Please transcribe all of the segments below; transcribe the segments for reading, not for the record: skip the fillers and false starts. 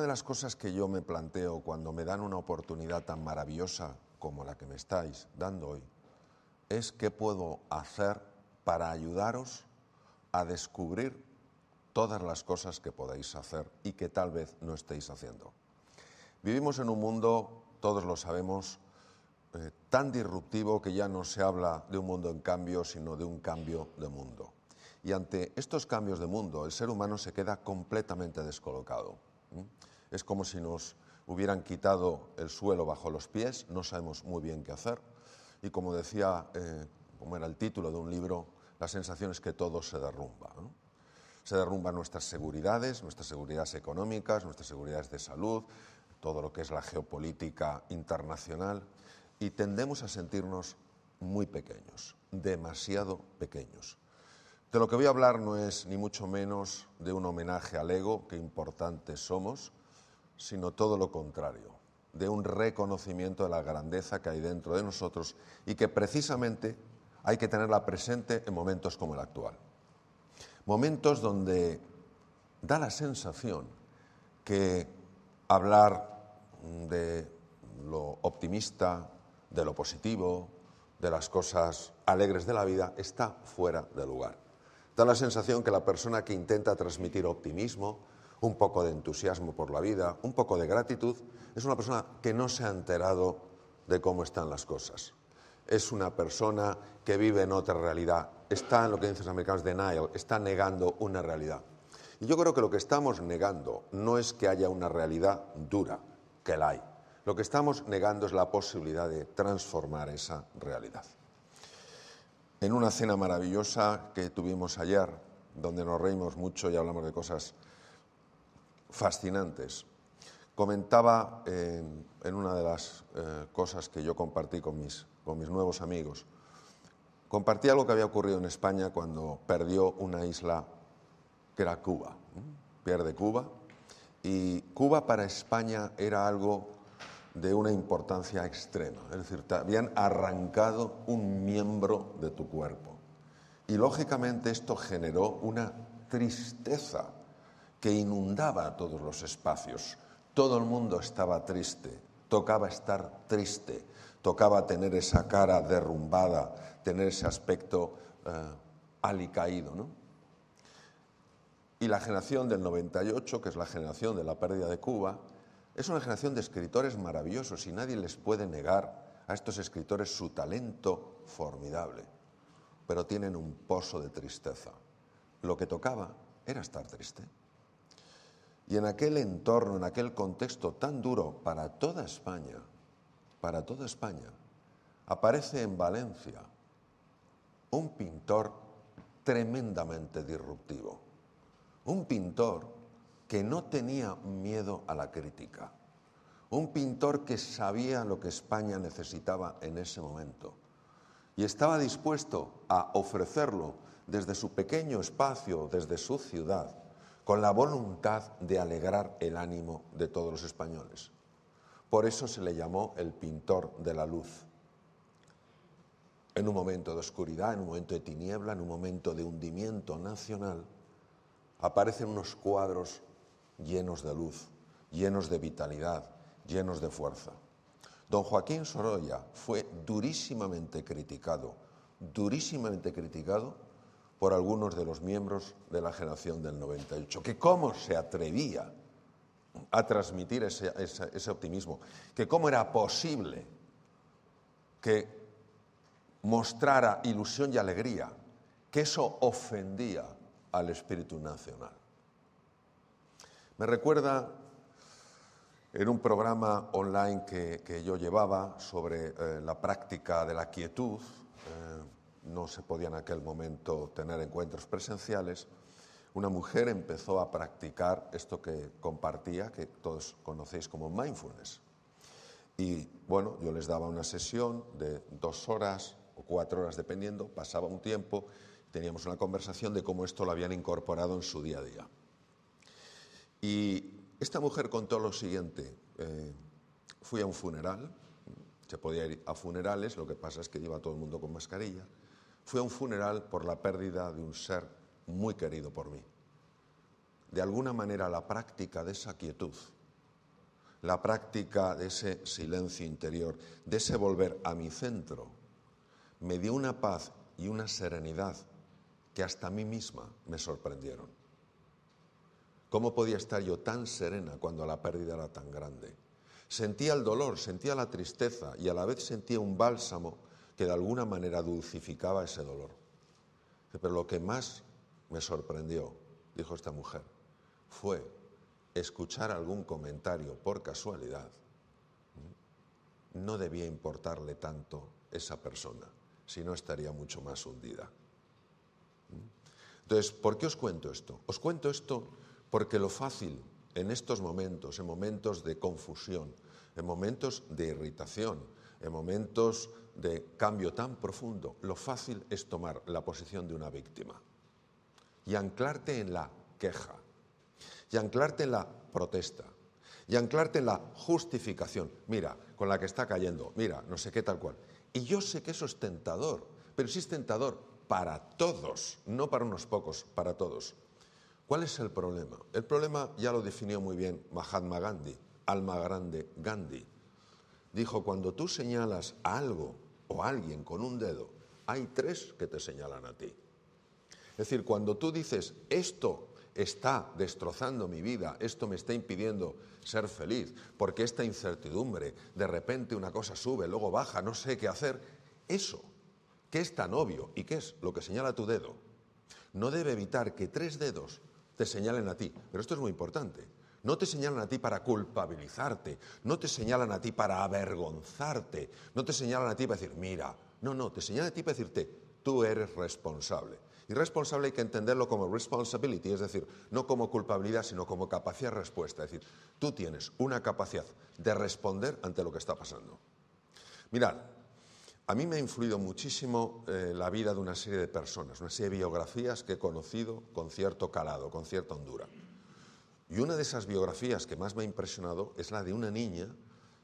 las cosas que yo me planteo cuando me dan una oportunidad tan maravillosa como la que me estáis dando hoy es qué puedo hacer para ayudaros a descubrir todas las cosas que podáis hacer y que tal vez no estéis haciendo. Vivimos en un mundo, todos lo sabemos, tan disruptivo que ya no se habla de un mundo en cambio, sino de un cambio de mundo. Y ante estos cambios de mundo, el ser humano se queda completamente descolocado. Es como si nos hubieran quitado el suelo bajo los pies, no sabemos muy bien qué hacer. Y como decía, como era el título de un libro, la sensación es que todo se derrumba, ¿no? Se derrumban nuestras seguridades económicas, nuestras seguridades de salud, todo lo que es la geopolítica internacional, y tendemos a sentirnos muy pequeños, demasiado pequeños. De lo que voy a hablar no es ni mucho menos de un homenaje al ego, que importantes somos, sino todo lo contrario, de un reconocimiento de la grandeza que hay dentro de nosotros y que precisamente hay que tenerla presente en momentos como el actual. Momentos donde da la sensación que hablar de lo optimista, de lo positivo, de las cosas alegres de la vida, está fuera de lugar. Da la sensación que la persona que intenta transmitir optimismo, un poco de entusiasmo por la vida, un poco de gratitud, es una persona que no se ha enterado de cómo están las cosas. Es una persona que vive en otra realidad, está en lo que dicen los americanos denial, está negando una realidad. Y yo creo que lo que estamos negando no es que haya una realidad dura, que la hay. Lo que estamos negando es la posibilidad de transformar esa realidad. En una cena maravillosa que tuvimos ayer, donde nos reímos mucho y hablamos de cosas fascinantes, comentaba en una de las cosas que yo compartí con mis nuevos amigos, compartí algo que había ocurrido en España cuando perdió una isla que era Cuba. Pierde Cuba y Cuba para España era algo de una importancia extrema, es decir, te habían arrancado un miembro de tu cuerpo. Y lógicamente esto generó una tristeza que inundaba todos los espacios. Todo el mundo estaba triste, tocaba estar triste, tocaba tener esa cara derrumbada, tener ese aspecto alicaído, ¿no? Y la generación del 98, que es la generación de la pérdida de Cuba, es una generación de escritores maravillosos y nadie les puede negar a estos escritores su talento formidable, pero tienen un pozo de tristeza. Lo que tocaba era estar triste. Y en aquel entorno, en aquel contexto tan duro para toda España, aparece en Valencia un pintor tremendamente disruptivo. Un pintor que no tenía miedo a la crítica. Un pintor que sabía lo que España necesitaba en ese momento. Y estaba dispuesto a ofrecerlo desde su pequeño espacio, desde su ciudad, con la voluntad de alegrar el ánimo de todos los españoles. Por eso se le llamó el pintor de la luz. En un momento de oscuridad, en un momento de tiniebla, en un momento de hundimiento nacional, aparecen unos cuadros llenos de luz, llenos de vitalidad, llenos de fuerza. Don Joaquín Sorolla fue durísimamente criticado por algunos de los miembros de la generación del 98, que cómo se atrevía a transmitir ese optimismo, que cómo era posible que mostrara ilusión y alegría, que eso ofendía al espíritu nacional. Me recuerda en un programa online que yo llevaba sobre la práctica de la quietud, no se podía en aquel momento tener encuentros presenciales, una mujer empezó a practicar esto que compartía, que todos conocéis como mindfulness. Y bueno, yo les daba una sesión de 2 horas o 4 horas dependiendo, pasaba un tiempo, teníamos una conversación de cómo esto lo habían incorporado en su día a día. Y esta mujer contó lo siguiente: fui a un funeral, se podía ir a funerales, lo que pasa es que iba todo el mundo con mascarilla. Fui a un funeral por la pérdida de un ser muy querido por mí. De alguna manera la práctica de esa quietud la práctica de ese silencio interior, de ese volver a mi centro, me dio una paz y una serenidad que hasta a mí misma me sorprendieron. ¿Cómo podía estar yo tan serena cuando la pérdida era tan grande? Sentía el dolor, sentía la tristeza y a la vez sentía un bálsamo que de alguna manera dulcificaba ese dolor. Pero lo que más me sorprendió, dijo esta mujer, fue escuchar algún comentario por casualidad. No debía importarle tanto esa persona, si no estaría mucho más hundida. Entonces, ¿por qué os cuento esto? Os cuento esto porque lo fácil en estos momentos, en momentos de confusión, en momentos de irritación, en momentos de cambio tan profundo, lo fácil es tomar la posición de una víctima y anclarte en la queja, y anclarte en la protesta, y anclarte en la justificación. Mira, con la que está cayendo, mira, no sé qué tal cual. Y yo sé que eso es tentador, pero sí es tentador para todos, no para unos pocos, para todos. ¿Cuál es el problema? El problema ya lo definió muy bien Mahatma Gandhi, alma grande Gandhi. Dijo, cuando tú señalas a algo o a alguien con un dedo, hay tres que te señalan a ti. Es decir, cuando tú dices, esto está destrozando mi vida, esto me está impidiendo ser feliz, porque esta incertidumbre, de repente una cosa sube, luego baja, no sé qué hacer, eso, que es tan obvio y que es lo que señala tu dedo, no debe evitar que tres dedos te señalen a ti. Pero esto es muy importante. No te señalan a ti para culpabilizarte, no te señalan a ti para avergonzarte, no te señalan a ti para decir, mira, no, te señalan a ti para decirte, tú eres responsable. Y responsable hay que entenderlo como responsibility, es decir, no como culpabilidad, sino como capacidad de respuesta. Es decir, tú tienes una capacidad de responder ante lo que está pasando. Mirad, a mí me ha influido muchísimo la vida de una serie de personas, una serie de biografías que he conocido con cierto calado, con cierta hondura. Y una de esas biografías que más me ha impresionado es la de una niña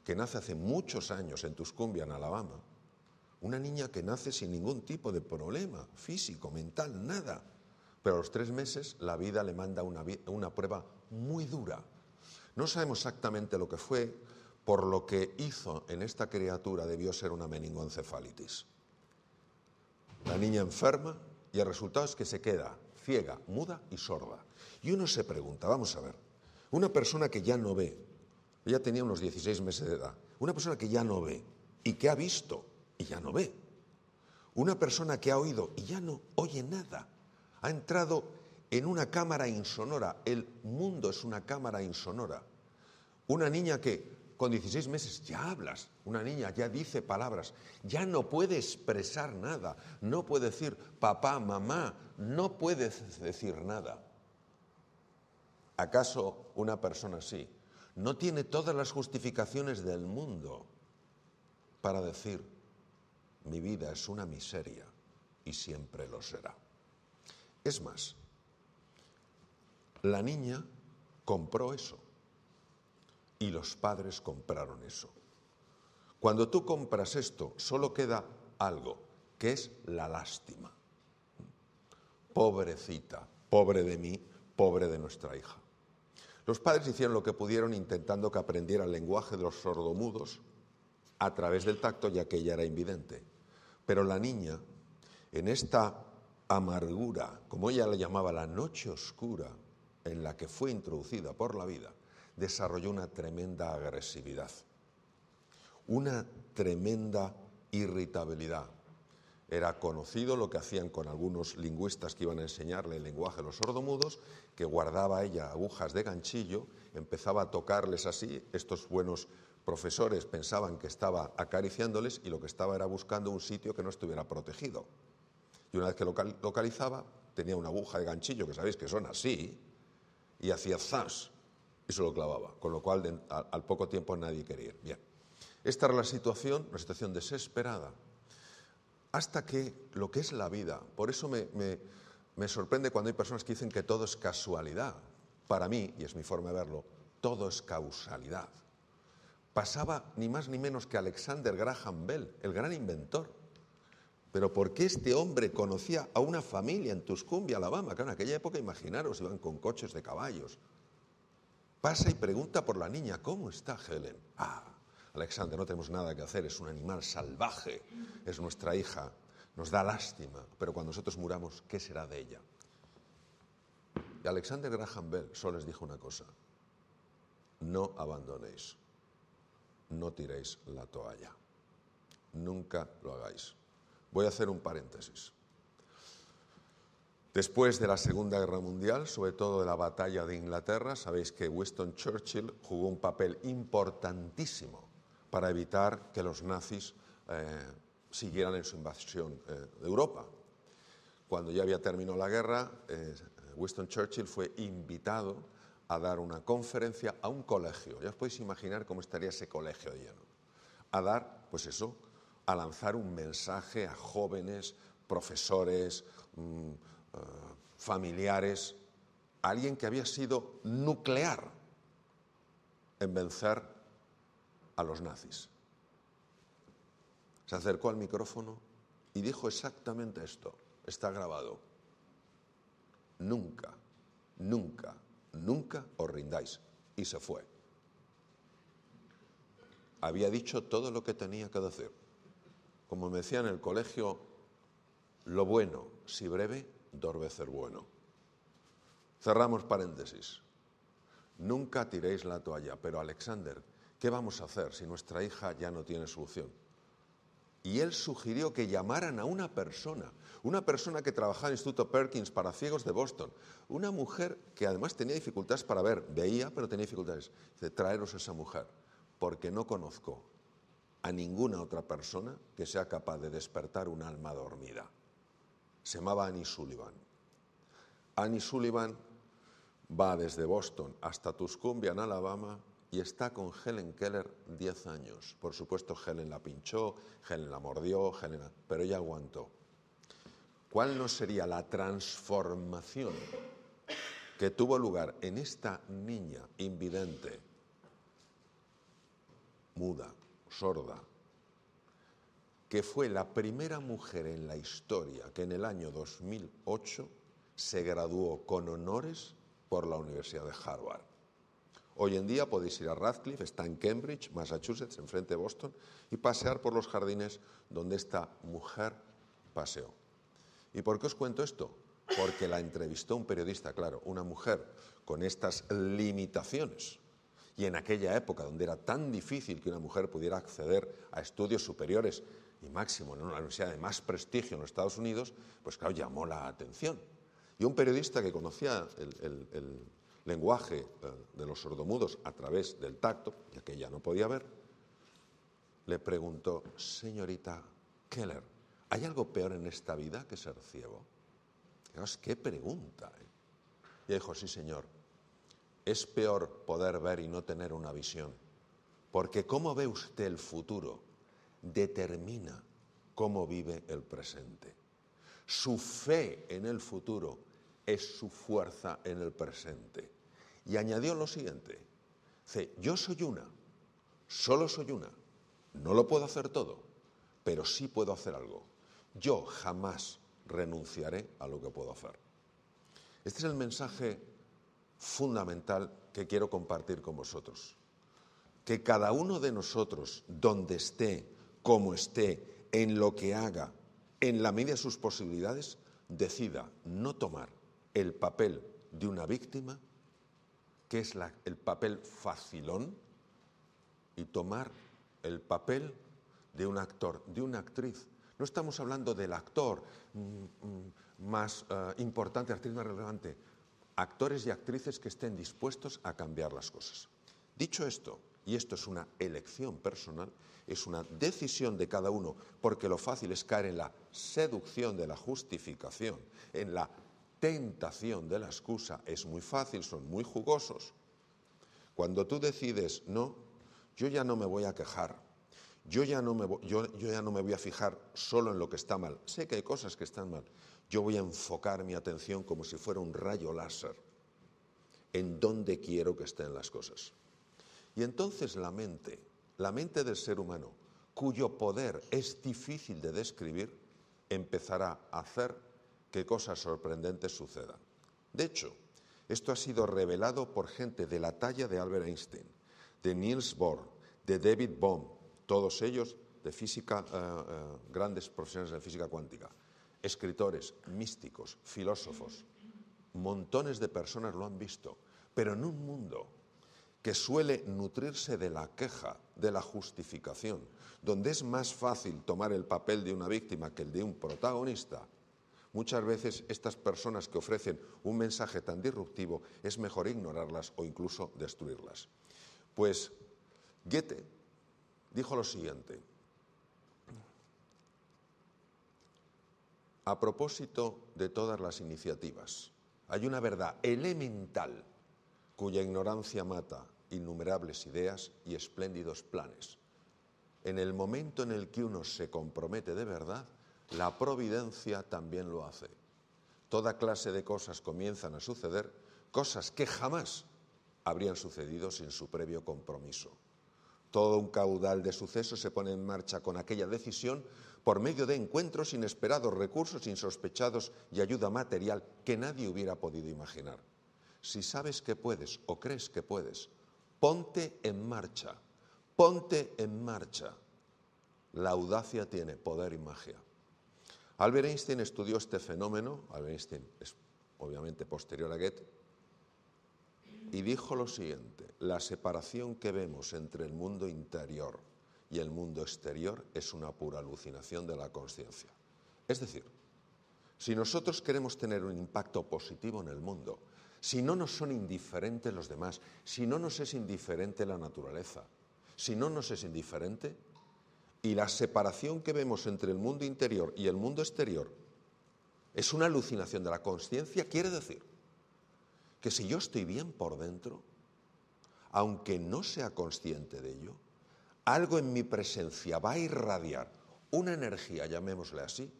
que nace hace muchos años en Tuscumbia, en Alabama. Una niña que nace sin ningún tipo de problema físico, mental, nada. Pero a los 3 meses la vida le manda una prueba muy dura. No sabemos exactamente lo que fue, por lo que hizo en esta criatura debió ser una meningoencefalitis. La niña enferma y el resultado es que se queda ciega, muda y sorda. Y uno se pregunta, vamos a ver, una persona que ya no ve, ella tenía unos 16 meses de edad, una persona que ya no ve y que ha visto y ya no ve, una persona que ha oído y ya no oye nada, ha entrado en una cámara insonora, el mundo es una cámara insonora, una niña que con 16 meses ya hablas, una niña ya dice palabras, ya no puede expresar nada, no puede decir papá, mamá, no puede decir nada. ¿Acaso una persona así no tiene todas las justificaciones del mundo para decir mi vida es una miseria y siempre lo será? Es más, la niña compró eso. Y los padres compraron eso. Cuando tú compras esto, solo queda algo, que es la lástima. Pobrecita, pobre de mí, pobre de nuestra hija. Los padres hicieron lo que pudieron intentando que aprendiera el lenguaje de los sordomudos a través del tacto, ya que ella era invidente. Pero la niña, en esta amargura, como ella le llamaba la noche oscura, en la que fue introducida por la vida, desarrolló una tremenda agresividad, una tremenda irritabilidad. Era conocido lo que hacían con algunos lingüistas que iban a enseñarle el lenguaje de los sordomudos, que guardaba ella agujas de ganchillo, empezaba a tocarles así, estos buenos profesores pensaban que estaba acariciándoles y lo que estaba era buscando un sitio que no estuviera protegido. Y una vez que localizaba, tenía una aguja de ganchillo, que sabéis que son así, y hacía zas, y se lo clavaba, con lo cual al poco tiempo nadie quería ir. Bien, esta era la situación, una situación desesperada, hasta que lo que es la vida, por eso me sorprende cuando hay personas que dicen que todo es casualidad. Para mí, y es mi forma de verlo, todo es causalidad. Pasaba ni más ni menos que Alexander Graham Bell, el gran inventor. Pero ¿por qué este hombre conocía a una familia en Tuscumbia, Alabama? Que en aquella época, imaginaros, iban con coches de caballos. pasa y pregunta por la niña, ¿cómo está Helen? Alexander, no tenemos nada que hacer, es un animal salvaje, es nuestra hija, nos da lástima, pero cuando nosotros muramos, ¿qué será de ella? Y Alexander Graham Bell solo les dijo una cosa: no abandonéis, no tiréis la toalla, nunca lo hagáis. Voy a hacer un paréntesis. Después de la Segunda Guerra Mundial, sobre todo de la batalla de Inglaterra, sabéis que Winston Churchill jugó un papel importantísimo para evitar que los nazis siguieran en su invasión de Europa. Cuando ya había terminado la guerra, Winston Churchill fue invitado a dar una conferencia a un colegio. Ya os podéis imaginar cómo estaría ese colegio lleno. A dar, pues eso, a lanzar un mensaje a jóvenes, profesores, familiares, a alguien que había sido nuclear en vencer a los nazis. Se acercó al micrófono y dijo exactamente esto. Está grabado. Nunca, nunca, nunca os rindáis. Y se fue. Había dicho todo lo que tenía que decir. Como me decía en el colegio, lo bueno, si breve, dos veces bueno. Cerramos paréntesis. Nunca tiréis la toalla, pero Alexander, ¿qué vamos a hacer si nuestra hija ya no tiene solución? Y él sugirió que llamaran a una persona que trabajaba en el Instituto Perkins para ciegos de Boston, una mujer que además tenía dificultades para ver, veía pero tenía dificultades. Dice, traeros a esa mujer, porque no conozco a ninguna otra persona que sea capaz de despertar un alma dormida. Se llamaba Annie Sullivan. Annie Sullivan va desde Boston hasta Tuscumbia, en Alabama, y está con Helen Keller 10 años. Por supuesto, Helen la pinchó, Helen la mordió, pero ella aguantó. ¿Cuál no sería la transformación que tuvo lugar en esta niña invidente, muda, sorda, que fue la primera mujer en la historia que en el año 2008 se graduó con honores por la Universidad de Harvard? Hoy en día podéis ir a Radcliffe, está en Cambridge, Massachusetts, enfrente de Boston, y pasear por los jardines donde esta mujer paseó. ¿Y por qué os cuento esto? Porque la entrevistó un periodista, claro, una mujer con estas limitaciones. Y en aquella época, donde era tan difícil que una mujer pudiera acceder a estudios superiores, y máximo en una universidad de más prestigio en los Estados Unidos, pues claro, llamó la atención. Y un periodista que conocía el lenguaje de los sordomudos a través del tacto, ya que ella no podía ver, le preguntó, señorita Keller, ¿hay algo peor en esta vida que ser ciego? Fijaos, qué pregunta. Y dijo, sí señor, es peor poder ver y no tener una visión, porque cómo ve usted el futuro determina cómo vive el presente. Su fe en el futuro es su fuerza en el presente. Y añadió lo siguiente, dice, yo soy una, solo soy una, no lo puedo hacer todo, pero sí puedo hacer algo. Yo jamás renunciaré a lo que puedo hacer. Este es el mensaje fundamental que quiero compartir con vosotros. Que cada uno de nosotros, donde esté, como esté, en lo que haga, en la medida de sus posibilidades, decida no tomar el papel de una víctima, que es el papel facilón, y tomar el papel de un actor, de una actriz. No estamos hablando del actor más importante, actriz más relevante. Actores y actrices que estén dispuestos a cambiar las cosas. Dicho esto, y esto es una elección personal, es una decisión de cada uno, porque lo fácil es caer en la seducción de la justificación, en la tentación de la excusa. Es muy fácil, son muy jugosos. Cuando tú decides, no, yo ya no me voy a quejar, yo ya no me voy a fijar solo en lo que está mal, sé que hay cosas que están mal, yo voy a enfocar mi atención como si fuera un rayo láser en dónde quiero que estén las cosas. Y entonces la mente del ser humano, cuyo poder es difícil de describir, empezará a hacer que cosas sorprendentes sucedan. De hecho, Esto ha sido revelado por gente de la talla de Albert Einstein, de Niels Bohr, de David Bohm, todos ellos de física, grandes profesionales de física cuántica, escritores, místicos, filósofos. Montones de personas lo han visto, pero en un mundo que suele nutrirse de la queja, de la justificación, donde es más fácil tomar el papel de una víctima que el de un protagonista, muchas veces estas personas que ofrecen un mensaje tan disruptivo es mejor ignorarlas o incluso destruirlas. Pues Goethe dijo lo siguiente: a propósito de todas las iniciativas, hay una verdad elemental cuya ignorancia mata innumerables ideas y espléndidos planes. En el momento en el que uno se compromete de verdad, la providencia también lo hace. Toda clase de cosas comienzan a suceder, cosas que jamás habrían sucedido sin su previo compromiso. Todo un caudal de sucesos se pone en marcha con aquella decisión por medio de encuentros inesperados, recursos insospechados y ayuda material que nadie hubiera podido imaginar. Si sabes que puedes o crees que puedes, ponte en marcha, ponte en marcha. La audacia tiene poder y magia. Albert Einstein estudió este fenómeno, Albert Einstein es obviamente posterior a Goethe, y dijo lo siguiente: la separación que vemos entre el mundo interior y el mundo exterior es una pura alucinación de la consciencia. Es decir, si nosotros queremos tener un impacto positivo en el mundo, si no nos son indiferentes los demás, si no nos es indiferente la naturaleza, si no nos es indiferente, y la separación que vemos entre el mundo interior y el mundo exterior es una alucinación de la consciencia, quiere decir que si yo estoy bien por dentro, aunque no sea consciente de ello, algo en mi presencia va a irradiar una energía, llamémosle así,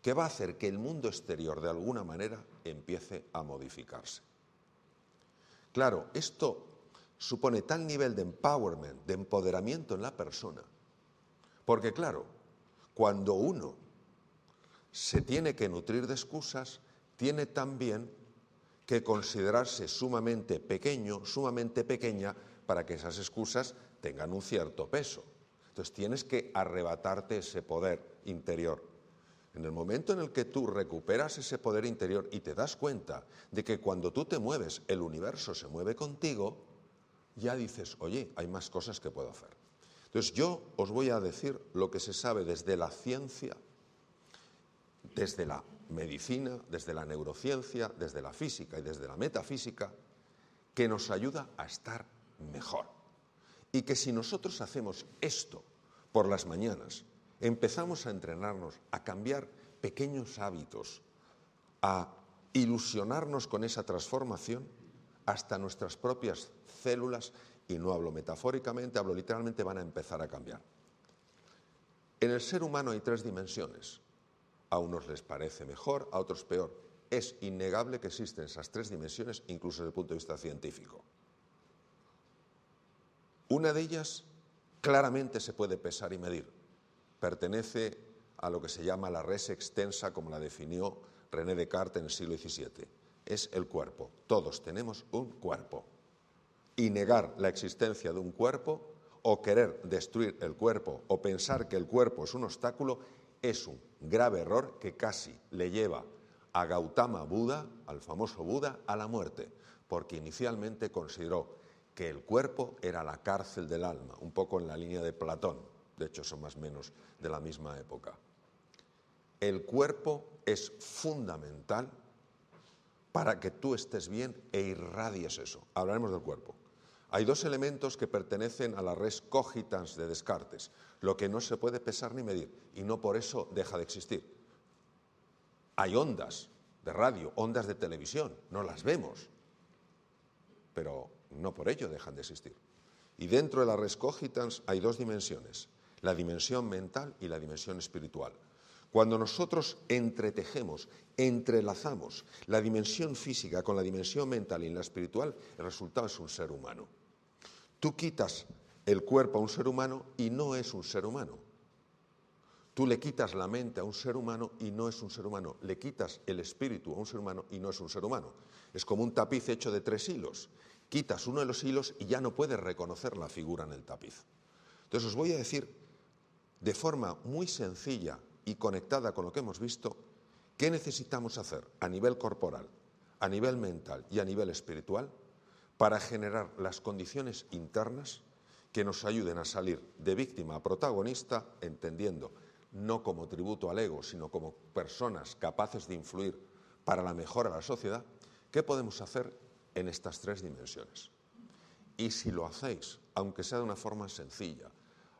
que va a hacer que el mundo exterior de alguna manera empiece a modificarse. Claro, esto supone tal nivel de empowerment, de empoderamiento en la persona, porque claro, cuando uno se tiene que nutrir de excusas, tiene también que considerarse sumamente pequeño, sumamente pequeña, para que esas excusas tengan un cierto peso. Entonces tienes que arrebatarte ese poder interior. En el momento en el que tú recuperas ese poder interior y te das cuenta de que cuando tú te mueves, el universo se mueve contigo, ya dices, oye, hay más cosas que puedo hacer. Entonces yo os voy a decir lo que se sabe desde la ciencia, desde la medicina, desde la neurociencia, desde la física y desde la metafísica, que nos ayuda a estar mejor. Y que si nosotros hacemos esto por las mañanas, empezamos a entrenarnos, a cambiar pequeños hábitos, a ilusionarnos con esa transformación, hasta nuestras propias células, y no hablo metafóricamente, hablo literalmente, van a empezar a cambiar. En el ser humano hay 3 dimensiones. A unos les parece mejor, a otros peor. Es innegable que existen esas 3 dimensiones, incluso desde el punto de vista científico. Una de ellas claramente se puede pesar y medir. Pertenece a lo que se llama la res extensa, como la definió René Descartes en el siglo XVII. Es el cuerpo. Todos tenemos un cuerpo. Y negar la existencia de un cuerpo, o querer destruir el cuerpo, o pensar que el cuerpo es un obstáculo, es un grave error que casi le lleva a Gautama Buda, al famoso Buda, a la muerte, porque inicialmente consideró que el cuerpo era la cárcel del alma, un poco en la línea de Platón, de hecho son más o menos de la misma época. El cuerpo es fundamental para que tú estés bien e irradies eso. Hablaremos del cuerpo. Hay 2 elementos que pertenecen a la res cogitans de Descartes, lo que no se puede pesar ni medir, y no por eso deja de existir. Hay ondas de radio, ondas de televisión, no las vemos, pero no por ello dejan de existir. Y dentro de la res cogitans hay 2 dimensiones, la dimensión mental y la dimensión espiritual. Cuando nosotros entretejemos, entrelazamos la dimensión física con la dimensión mental y la espiritual, el resultado es un ser humano. Tú quitas el cuerpo a un ser humano y no es un ser humano. Tú le quitas la mente a un ser humano y no es un ser humano. Le quitas el espíritu a un ser humano y no es un ser humano. Es como un tapiz hecho de 3 hilos. Quitas uno de los hilos y ya no puedes reconocer la figura en el tapiz. Entonces os voy a decir de forma muy sencilla y conectada con lo que hemos visto, qué necesitamos hacer a nivel corporal, a nivel mental y a nivel espiritual para generar las condiciones internas que nos ayuden a salir de víctima a protagonista, entendiendo no como tributo al ego, sino como personas capaces de influir para la mejora de la sociedad. ¿Qué podemos hacer en estas 3 dimensiones? Y si lo hacéis, aunque sea de una forma sencilla,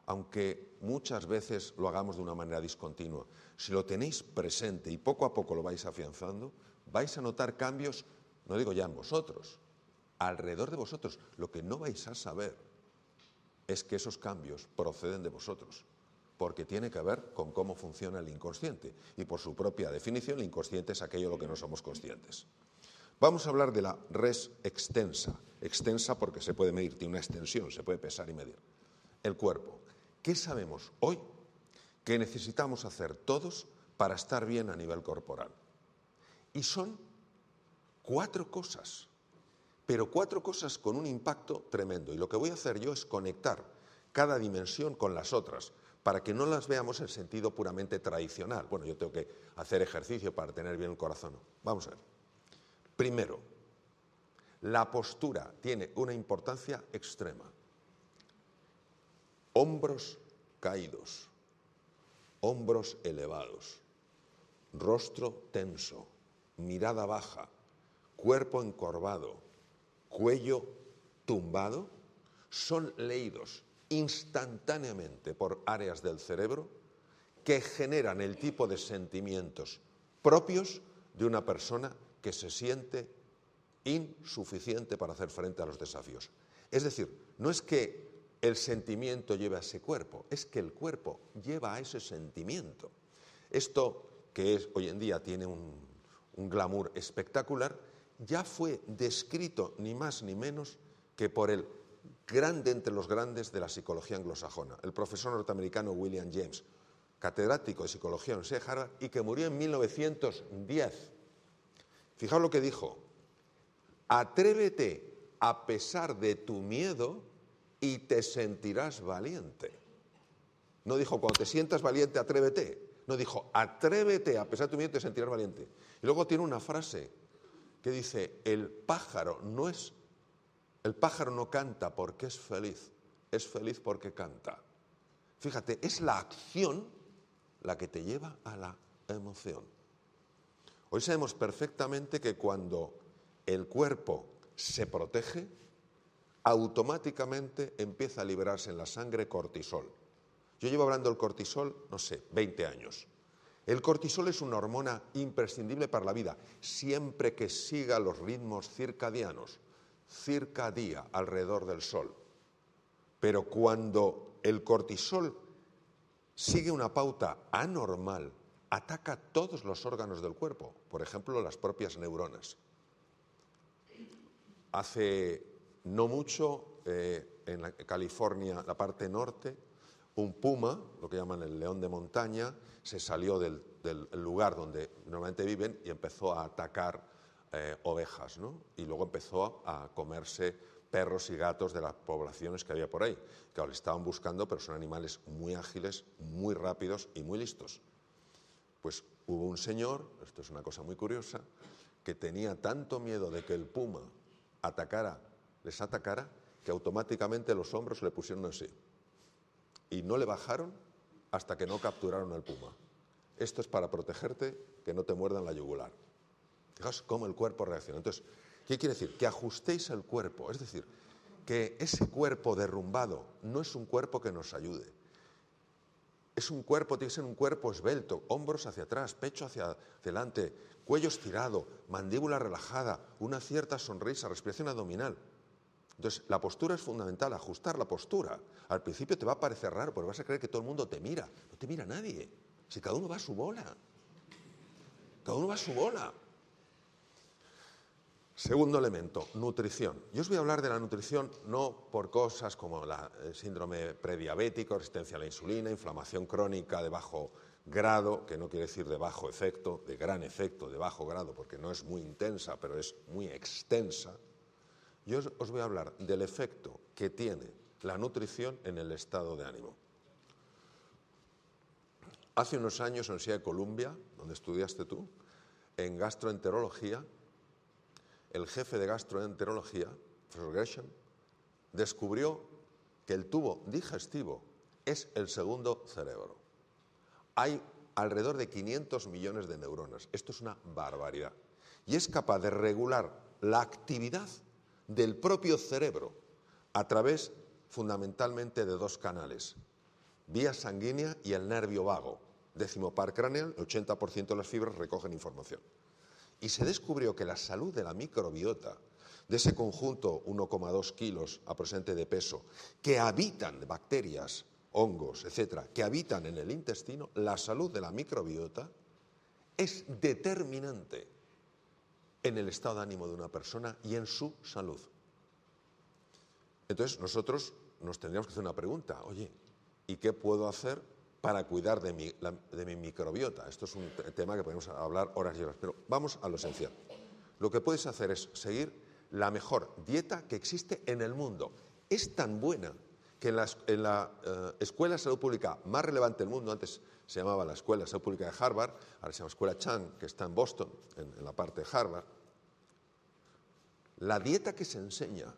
aunque muchas veces lo hagamos de una manera discontinua, si lo tenéis presente y poco a poco lo vais afianzando, vais a notar cambios, no digo ya en vosotros, alrededor de vosotros. Lo que no vais a saber es que esos cambios proceden de vosotros, porque tiene que ver con cómo funciona el inconsciente. Y por su propia definición, el inconsciente es aquello de lo que no somos conscientes. Vamos a hablar de la res extensa. Extensa porque se puede medir, tiene una extensión, se puede pesar y medir. El cuerpo. ¿Qué sabemos hoy que necesitamos hacer todos para estar bien a nivel corporal? Y son 4 cosas, pero 4 cosas con un impacto tremendo. Y lo que voy a hacer yo es conectar cada dimensión con las otras, para que no las veamos en sentido puramente tradicional. Bueno, yo tengo que hacer ejercicio para tener bien el corazón. Vamos a ver. Primero, la postura tiene una importancia extrema. Hombros caídos, hombros elevados, rostro tenso, mirada baja, cuerpo encorvado, cuello tumbado, son leídos instantáneamente por áreas del cerebro que generan el tipo de sentimientos propios de una persona que se siente insuficiente para hacer frente a los desafíos. Es decir, no es que el sentimiento lleve a ese cuerpo, es que el cuerpo lleva a ese sentimiento. Esto, que es, hoy en día tiene un glamour espectacular, ya fue descrito ni más ni menos que por el grande entre los grandes de la psicología anglosajona, el profesor norteamericano William James, catedrático de psicología en la Universidad de Harvard y que murió en 1910. Fijaos lo que dijo: atrévete a pesar de tu miedo y te sentirás valiente. No dijo cuando te sientas valiente, atrévete. No, dijo atrévete a pesar de tu miedo y te sentirás valiente. Y luego tiene una frase que dice: el pájaro no canta porque es feliz porque canta. Fíjate, es la acción la que te lleva a la emoción. Hoy sabemos perfectamente que cuando el cuerpo se protege, automáticamente empieza a liberarse en la sangre cortisol. Yo llevo hablando del cortisol, no sé, 20 años. El cortisol es una hormona imprescindible para la vida, siempre que siga los ritmos circadianos, circadía alrededor del sol. Pero cuando el cortisol sigue una pauta anormal, ataca todos los órganos del cuerpo, por ejemplo, las propias neuronas. Hace no mucho, en California, la parte norte, un puma, lo que llaman el león de montaña, se salió del lugar donde normalmente viven y empezó a atacar ovejas, ¿no? Y luego empezó a comerse perros y gatos de las poblaciones que había por ahí. Claro, le estaban buscando, pero son animales muy ágiles, muy rápidos y muy listos. Pues hubo un señor, esto es una cosa muy curiosa, que tenía tanto miedo de que el puma les atacara, que automáticamente los hombros le pusieron así. Y no le bajaron hasta que no capturaron al puma. Esto es para protegerte, que no te muerdan la yugular. Fijaos cómo el cuerpo reacciona. Entonces, ¿qué quiere decir? Que ajustéis el cuerpo. Es decir, que ese cuerpo derrumbado no es un cuerpo que nos ayude. Es un cuerpo, tiene que ser un cuerpo esbelto, hombros hacia atrás, pecho hacia adelante, cuello estirado, mandíbula relajada, una cierta sonrisa, respiración abdominal. Entonces, la postura es fundamental, ajustar la postura. Al principio te va a parecer raro, porque vas a creer que todo el mundo te mira. No te mira nadie. Si cada uno va a su bola. Cada uno va a su bola. Segundo elemento, nutrición. Yo os voy a hablar de la nutrición no por cosas como el síndrome prediabético, resistencia a la insulina, inflamación crónica de bajo grado, que no quiere decir de bajo efecto, de gran efecto, de bajo grado, porque no es muy intensa, pero es muy extensa. Yo os voy a hablar del efecto que tiene la nutrición en el estado de ánimo. Hace unos años en la Universidad de Columbia, donde estudiaste tú, en gastroenterología, el jefe de gastroenterología, profesor Gresham, descubrió que el tubo digestivo es el segundo cerebro. Hay alrededor de 500 millones de neuronas. Esto es una barbaridad. Y es capaz de regular la actividad del propio cerebro a través fundamentalmente de dos canales: vía sanguínea y el nervio vago. Décimo par craneal, el 80% de las fibras recogen información. Y se descubrió que la salud de la microbiota, de ese conjunto 1,2 kilos aproximadamente de peso, que habitan bacterias, hongos, etcétera, que habitan en el intestino, la salud de la microbiota es determinante en el estado de ánimo de una persona y en su salud. Entonces nosotros nos tendríamos que hacer una pregunta: oye, ¿y qué puedo hacer para cuidar de mi microbiota? Esto es un tema que podemos hablar horas y horas, pero vamos a lo esencial. Lo que puedes hacer es seguir la mejor dieta que existe en el mundo. Es tan buena que en la Escuela de Salud Pública más relevante del mundo, antes se llamaba la Escuela de Salud Pública de Harvard, ahora se llama Escuela Chang, que está en Boston, en la parte de Harvard, la dieta que se enseña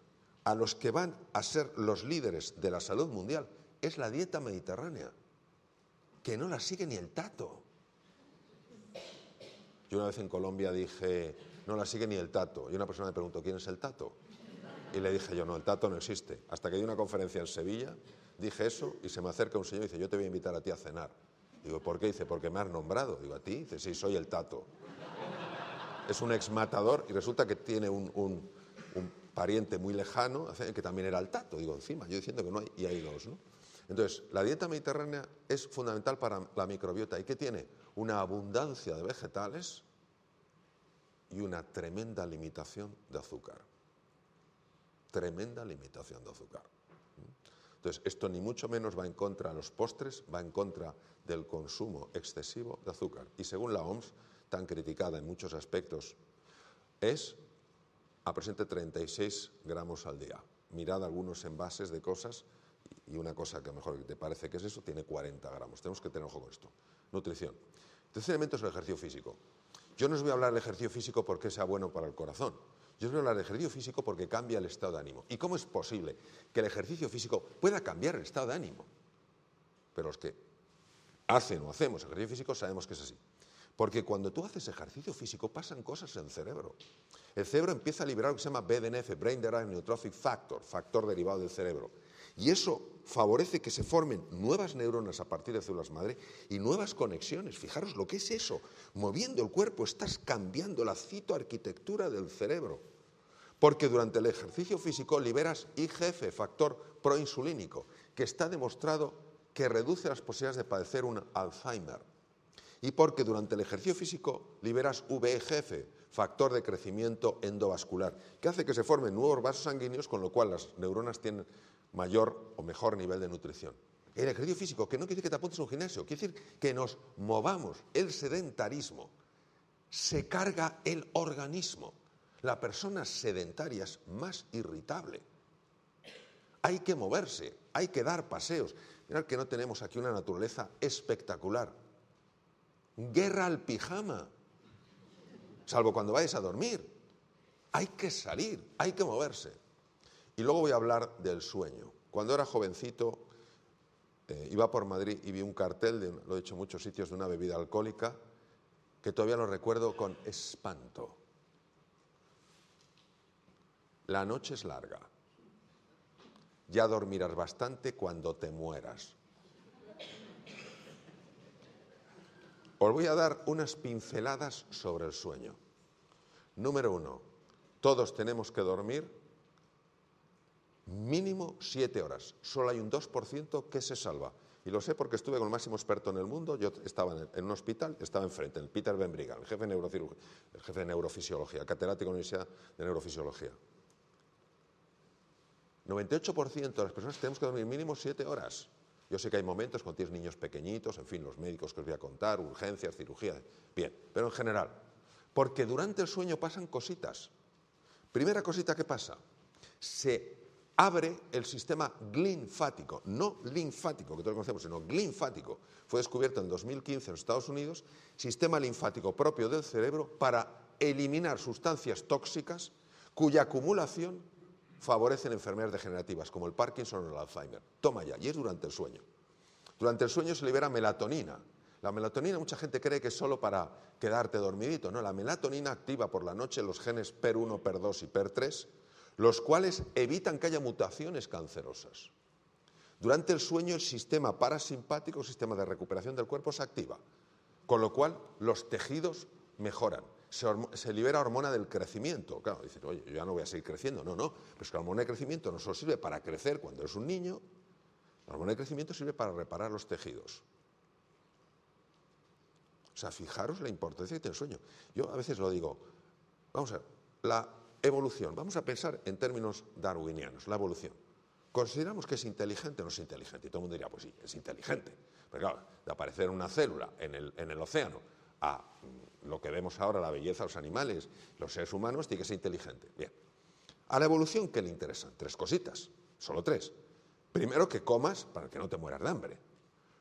a los que van a ser los líderes de la salud mundial es la dieta mediterránea, que no la sigue ni el tato. Yo una vez en Colombia dije, no la sigue ni el tato, y una persona me preguntó, ¿quién es el tato? Y le dije yo, no, el tato no existe. Hasta que di una conferencia en Sevilla, dije eso, y se me acerca un señor y dice, yo te voy a invitar a ti a cenar. Digo, ¿por qué? Dice, porque me has nombrado. Digo, ¿a ti? Dice, sí, soy el tato. Es un exmatador y resulta que tiene un pariente muy lejano que también era el tato. Digo, encima, yo diciendo que no hay, y hay dos, ¿no? Entonces, la dieta mediterránea es fundamental para la microbiota. ¿Y qué tiene? Una abundancia de vegetales y una tremenda limitación de azúcar. Tremenda limitación de azúcar. Entonces, esto ni mucho menos va en contra de los postres, va en contra del consumo excesivo de azúcar. Y según la OMS, tan criticada en muchos aspectos, es aproximadamente 36 gramos al día. Mirad algunos envases de cosas y una cosa que a lo mejor te parece que es eso, tiene 40 gramos. Tenemos que tener ojo con esto. Nutrición. El tercer elemento es el ejercicio físico. Yo no os voy a hablar del ejercicio físico porque sea bueno para el corazón. Yo os voy a hablar del ejercicio físico porque cambia el estado de ánimo. ¿Y cómo es posible que el ejercicio físico pueda cambiar el estado de ánimo? Pero los que hacen o hacemos ejercicio físico sabemos que es así. Porque cuando tú haces ejercicio físico pasan cosas en el cerebro. El cerebro empieza a liberar lo que se llama BDNF, Brain Derived Neurotrophic Factor, factor derivado del cerebro. Y eso favorece que se formen nuevas neuronas a partir de células madre y nuevas conexiones. Fijaros lo que es eso. Moviendo el cuerpo estás cambiando la citoarquitectura del cerebro. Porque durante el ejercicio físico liberas IGF, factor proinsulínico, que está demostrado que reduce las posibilidades de padecer un Alzheimer. Y porque durante el ejercicio físico liberas VEGF, factor de crecimiento endovascular, que hace que se formen nuevos vasos sanguíneos, con lo cual las neuronas tienen mayor o mejor nivel de nutrición. El ejercicio físico, que no quiere decir que te apuntes a un gimnasio, quiere decir que nos movamos. El sedentarismo se carga el organismo. La persona sedentaria es más irritable. Hay que moverse, hay que dar paseos. Mirad que no tenemos aquí una naturaleza espectacular. Guerra al pijama, salvo cuando vayas a dormir. Hay que salir, hay que moverse. Y luego voy a hablar del sueño. Cuando era jovencito, iba por Madrid y vi un cartel, lo he hecho en muchos sitios, de una bebida alcohólica, que todavía lo recuerdo con espanto. La noche es larga. Ya dormirás bastante cuando te mueras. Os voy a dar unas pinceladas sobre el sueño. Número 1. Todos tenemos que dormir mínimo 7 horas. Solo hay un 2% que se salva. Y lo sé porque estuve con el máximo experto en el mundo. Yo estaba en un hospital, estaba enfrente, en el Peter Ben Brigham, el jefe de neurofisiología, catedrático de la Universidad de Neurofisiología. 98% de las personas tenemos que dormir mínimo 7 horas. Yo sé que hay momentos cuando tienes niños pequeñitos, en fin, los médicos que os voy a contar, urgencias, cirugía, bien, pero en general. Porque durante el sueño pasan cositas. Primera cosita que pasa, se abre el sistema linfático, no linfático, que todos conocemos, sino linfático. Fue descubierto en 2015 en los Estados Unidos, sistema linfático propio del cerebro para eliminar sustancias tóxicas cuya acumulación favorecen enfermedades degenerativas como el Parkinson o el Alzheimer. Toma ya, y es durante el sueño. Durante el sueño se libera melatonina. La melatonina mucha gente cree que es solo para quedarte dormidito. No, la melatonina activa por la noche los genes PER1, PER2 y PER3, los cuales evitan que haya mutaciones cancerosas. Durante el sueño el sistema parasimpático, el sistema de recuperación del cuerpo, se activa, con lo cual los tejidos mejoran. Se libera hormona del crecimiento. Claro, dicen, oye, yo ya no voy a seguir creciendo. No, pero es que la hormona de crecimiento no solo sirve para crecer cuando eres un niño, la hormona de crecimiento sirve para reparar los tejidos. O sea, fijaros la importancia que tiene el sueño. Yo a veces lo digo, vamos a ver, la evolución, vamos a pensar en términos darwinianos, la evolución. ¿Consideramos que es inteligente o no es inteligente? Y todo el mundo diría, pues sí, es inteligente. Pero claro, de aparecer una célula en el océano a lo que vemos ahora, la belleza de los animales, los seres humanos, tiene que ser inteligente. Bien. A la evolución, ¿qué le interesan? 3 cositas, solo 3. Primero, que comas para que no te mueras de hambre.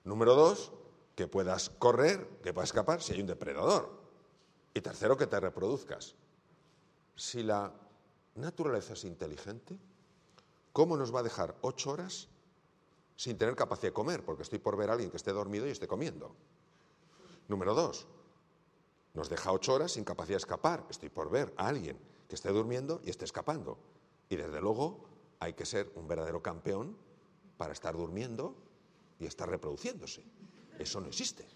Número 2, que puedas correr, que puedas escapar si hay un depredador. Y tercero, que te reproduzcas. Si la naturaleza es inteligente, ¿cómo nos va a dejar 8 horas sin tener capacidad de comer? Porque estoy por ver a alguien que esté dormido y esté comiendo. Número 2, nos deja 8 horas sin capacidad de escapar. Estoy por ver a alguien que esté durmiendo y esté escapando. Y desde luego hay que ser un verdadero campeón para estar durmiendo y estar reproduciéndose. Eso no existe.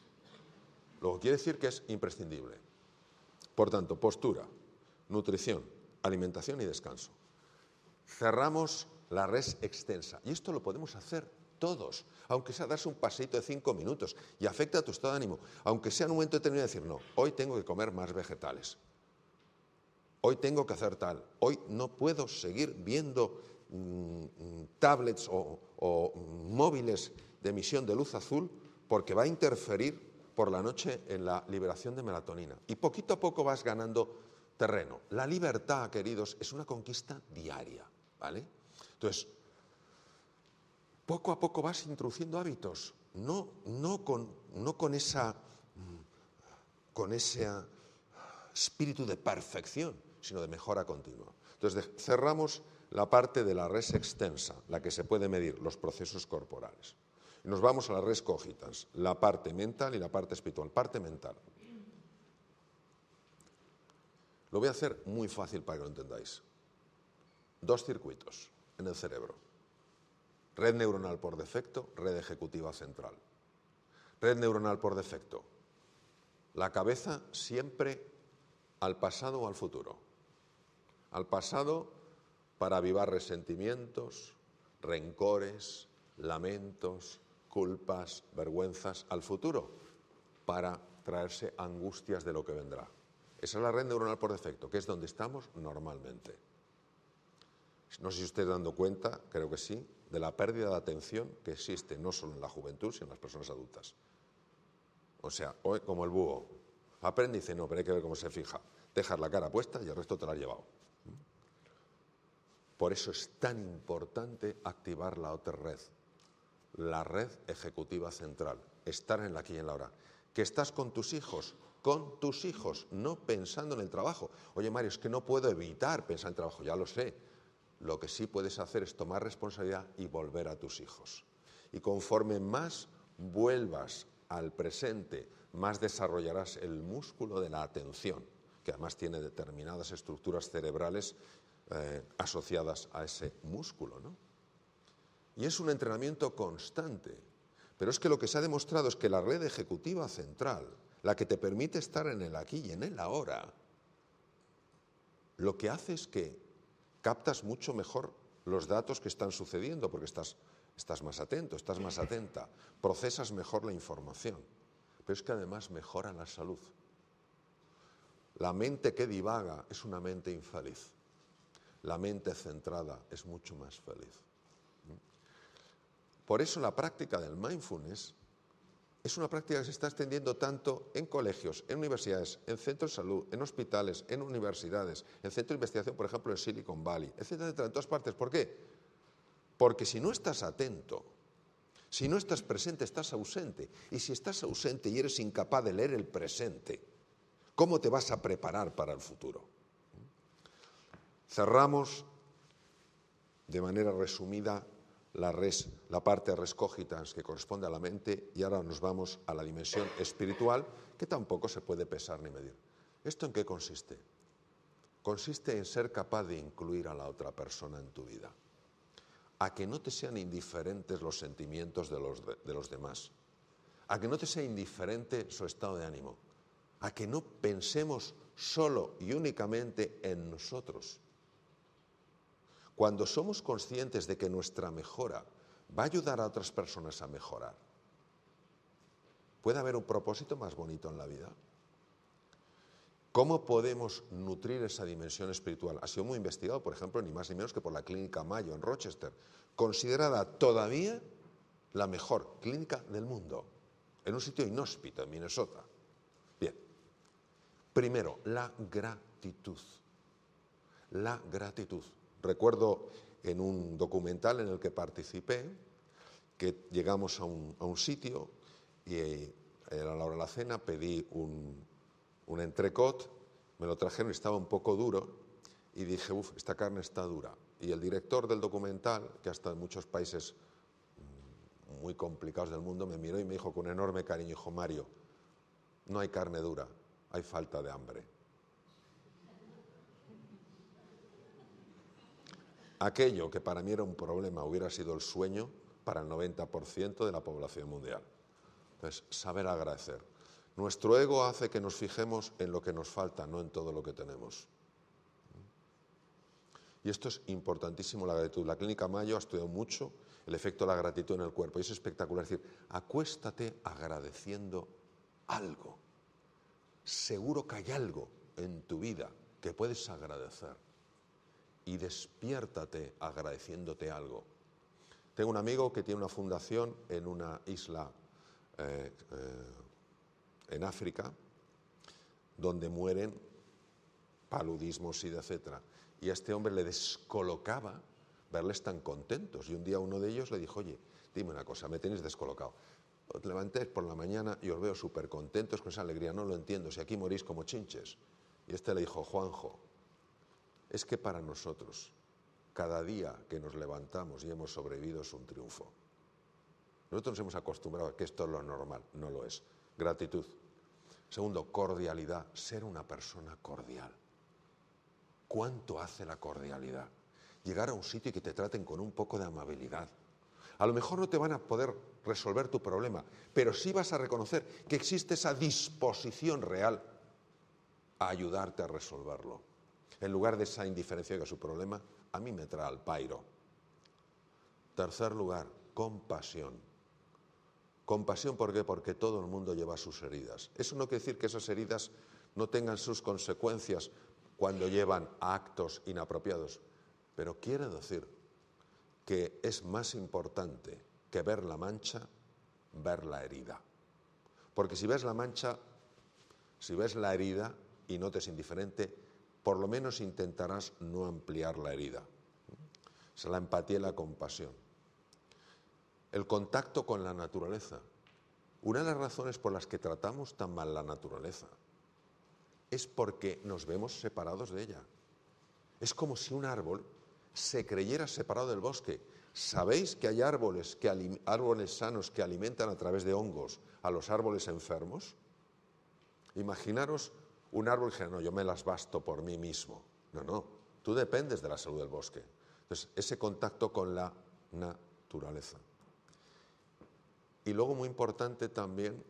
Luego quiere decir que es imprescindible. Por tanto, postura, nutrición, alimentación y descanso. Cerramos la res extensa. Y esto lo podemos hacer todos, aunque sea darse un paseito de 5 minutos y afecta a tu estado de ánimo, aunque sea en un momento determinado de decir, no, hoy tengo que comer más vegetales, hoy tengo que hacer tal, hoy no puedo seguir viendo tablets o móviles de emisión de luz azul porque va a interferir por la noche en la liberación de melatonina. Y poquito a poco vas ganando terreno. La libertad, queridos, es una conquista diaria, ¿vale? Entonces, poco a poco vas introduciendo hábitos, no con ese espíritu de perfección, sino de mejora continua. Entonces, cerramos la parte de la res extensa, la que se puede medir, los procesos corporales. Y nos vamos a la res cogitans, la parte mental y la parte espiritual. Parte mental. Lo voy a hacer muy fácil para que lo entendáis. 2 circuitos en el cerebro. Red neuronal por defecto, red ejecutiva central. Red neuronal por defecto. La cabeza siempre al pasado o al futuro. Al pasado para avivar resentimientos, rencores, lamentos, culpas, vergüenzas. Al futuro para traerse angustias de lo que vendrá. Esa es la red neuronal por defecto, que es donde estamos normalmente. No sé si ustedes dando cuenta, creo que sí, de la pérdida de atención que existe no solo en la juventud, sino en las personas adultas. O sea, hoy como el búho, aprende y dice, no, pero hay que ver cómo se fija. Dejas la cara puesta y el resto te la has llevado. Por eso es tan importante activar la otra red, la red ejecutiva central, estar en la aquí y en la ahora. Que estás con tus hijos, no pensando en el trabajo. Oye, Mario, es que no puedo evitar pensar en el trabajo, ya lo sé. Lo que sí puedes hacer es tomar responsabilidad y volver a tus hijos. Y conforme más vuelvas al presente, más desarrollarás el músculo de la atención, que además tiene determinadas estructuras cerebrales asociadas a ese músculo, ¿no? Y es un entrenamiento constante. Pero es que lo que se ha demostrado es que la red ejecutiva central, la que te permite estar en el aquí y en el ahora, lo que hace es que captas mucho mejor los datos que están sucediendo, porque estás estás más atento, estás más atenta, procesas mejor la información, pero es que además mejora la salud. La mente que divaga es una mente infeliz. La mente centrada es mucho más feliz. Por eso la práctica del mindfulness es una práctica que se está extendiendo tanto en colegios, en universidades, en centros de salud, en hospitales, en universidades, en centros de investigación, por ejemplo, en Silicon Valley, etcétera, etcétera, en todas partes. ¿Por qué? Porque si no estás atento, si no estás presente, estás ausente. Y si estás ausente y eres incapaz de leer el presente, ¿cómo te vas a preparar para el futuro? Cerramos de manera resumida la parte res cogitans que corresponde a la mente y ahora nos vamos a la dimensión espiritual que tampoco se puede pesar ni medir. ¿Esto en qué consiste? Consiste en ser capaz de incluir a la otra persona en tu vida, a que no te sean indiferentes los sentimientos de los demás, a que no te sea indiferente su estado de ánimo, a que no pensemos solo y únicamente en nosotros. Cuando somos conscientes de que nuestra mejora va a ayudar a otras personas a mejorar, ¿puede haber un propósito más bonito en la vida? ¿Cómo podemos nutrir esa dimensión espiritual? Ha sido muy investigado, por ejemplo, ni más ni menos que por la Clínica Mayo en Rochester, considerada todavía la mejor clínica del mundo, en un sitio inhóspito, en Minnesota. Bien, primero, la gratitud. La gratitud. Recuerdo en un documental en el que participé que llegamos a un sitio y a la hora de la cena pedí un entrecot, me lo trajeron y estaba un poco duro y dije, esta carne está dura. Y el director del documental, que ha estado en muchos países muy complicados del mundo, me miró y me dijo con enorme cariño, dijo, Mario, no hay carne dura, hay falta de hambre. Aquello que para mí era un problema hubiera sido el sueño para el 90% de la población mundial. Entonces, saber agradecer. Nuestro ego hace que nos fijemos en lo que nos falta, no en todo lo que tenemos. Y esto es importantísimo, la gratitud. La Clínica Mayo ha estudiado mucho el efecto de la gratitud en el cuerpo y es espectacular. Es decir, acuéstate agradeciendo algo. Seguro que hay algo en tu vida que puedes agradecer. Y despiértate agradeciéndote algo. Tengo un amigo que tiene una fundación en una isla en África, donde mueren paludismo, sida, etc. Y a este hombre le descolocaba verles tan contentos. Y un día uno de ellos le dijo, oye, dime una cosa, me tenéis descolocado. Os levantéis por la mañana y os veo súper contentos con esa alegría. No lo entiendo, si aquí morís como chinches. Y este le dijo, Juanjo, es que para nosotros, cada día que nos levantamos y hemos sobrevivido es un triunfo. Nosotros nos hemos acostumbrado a que esto es lo normal, no lo es. Gratitud. Segundo, cordialidad, ser una persona cordial. ¿Cuánto hace la cordialidad? Llegar a un sitio y que te traten con un poco de amabilidad. A lo mejor no te van a poder resolver tu problema, pero sí vas a reconocer que existe esa disposición real a ayudarte a resolverlo. En lugar de esa indiferencia que su problema, a mí me trae al pairo. Tercer lugar, compasión. Compasión, ¿por qué? Porque todo el mundo lleva sus heridas. Eso no quiere decir que esas heridas no tengan sus consecuencias cuando llevan a actos inapropiados, pero quiere decir que es más importante que ver la mancha, ver la herida. Porque si ves la mancha, si ves la herida y no te es indiferente, por lo menos intentarás no ampliar la herida. Es la empatía y la compasión. El contacto con la naturaleza. Una de las razones por las que tratamos tan mal la naturaleza es porque nos vemos separados de ella. Es como si un árbol se creyera separado del bosque. ¿Sabéis que hay árboles sanos que alimentan a través de hongos a los árboles enfermos? Imaginaros un árbol que no, yo me las basto por mí mismo. No, tú dependes de la salud del bosque. Entonces, ese contacto con la naturaleza. Y luego, muy importante también,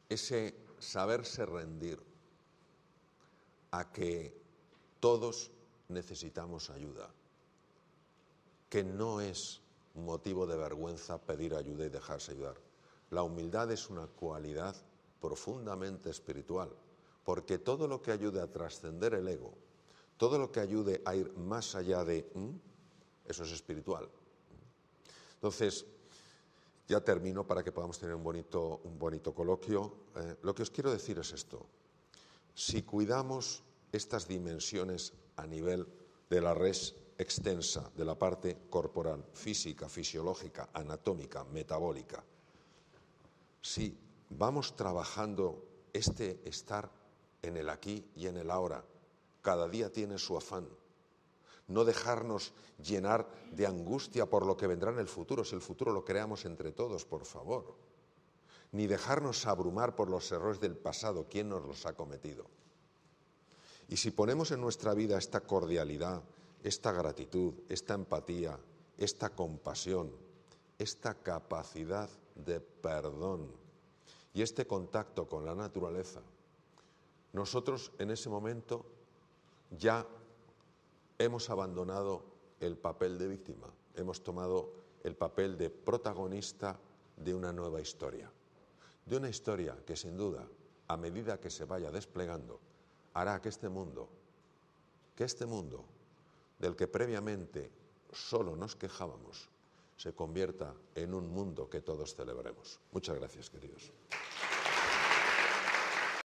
ese saberse rendir a que todos necesitamos ayuda. que no es motivo de vergüenza pedir ayuda y dejarse ayudar. La humildad es una cualidad profundamente espiritual, porque todo lo que ayude a trascender el ego, todo lo que ayude a ir más allá de eso es espiritual. Entonces, ya termino para que podamos tener un bonito coloquio. Lo que os quiero decir es esto. Si cuidamos estas dimensiones a nivel de la res extensa, de la parte corporal, física, fisiológica, anatómica, metabólica, si vamos trabajando este estar en el aquí y en el ahora, cada día tiene su afán. No dejarnos llenar de angustia por lo que vendrá en el futuro, si el futuro lo creamos entre todos, por favor. Ni dejarnos abrumar por los errores del pasado, ¿quién nos los ha cometido? Y si ponemos en nuestra vida esta cordialidad, esta gratitud, esta empatía, esta compasión, esta capacidad de perdón y este contacto con la naturaleza, nosotros en ese momento ya hemos abandonado el papel de víctima, hemos tomado el papel de protagonista de una nueva historia. De una historia que sin duda, a medida que se vaya desplegando, hará que este mundo del que previamente solo nos quejábamos, se convierta en un mundo que todos celebremos. Muchas gracias, queridos.